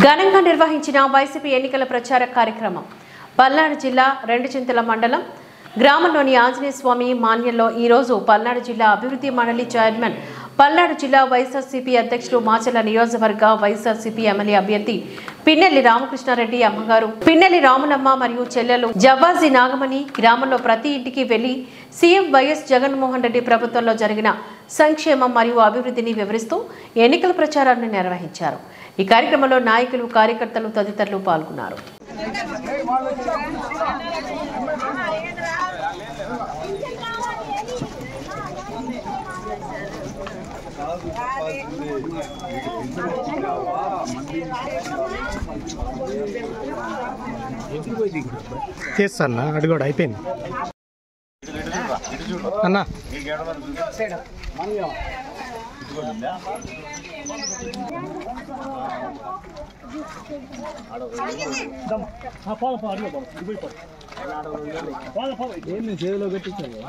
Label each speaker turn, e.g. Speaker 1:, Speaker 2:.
Speaker 1: ఘనంగా నిర్వహించిన వైసీపీ ఎన్నికల ప్రచార కార్యక్రమం పల్నాడు జిల్లా రెండుచింతల మండలం గ్రామంలోని ఆంజనేయ స్వామి మాన్యంలో ఈ రోజు పల్నాడు జిల్లా అభివృద్ధి మండలి చైర్మన్ పల్నాడు జిల్లా వైఎస్ఆర్సీపీ అధ్యక్షుడు మాచర్ల నియోజకవర్గ వైఎస్ఆర్సీపీ ఎమ్మెల్యే అభ్యర్థి పిన్నెల్లి రామకృష్ణారెడ్డి అమ్మగారు పిన్నెల్లి రాములమ్మ మరియు చెల్లెలు జవ్వాజీ నాగమణి గ్రామంలో ప్రతి ఇంటికి వెళ్లి సీఎం వైఎస్ జగన్మోహన్ రెడ్డి ప్రభుత్వంలో జరిగిన సంక్షేమం మరియు అభివృద్ధిని వివరిస్తూ ఎన్నికల ప్రచారాన్ని నిర్వహించారు। ఈ కార్యక్రమంలో నాయకులు కార్యకర్తలు తదితరులు పాల్గొన్నారు।
Speaker 2: చేస్తాను అది కూడా అయిపోయింది అన్న
Speaker 3: ఏమి చేతిలో పెట్టించాను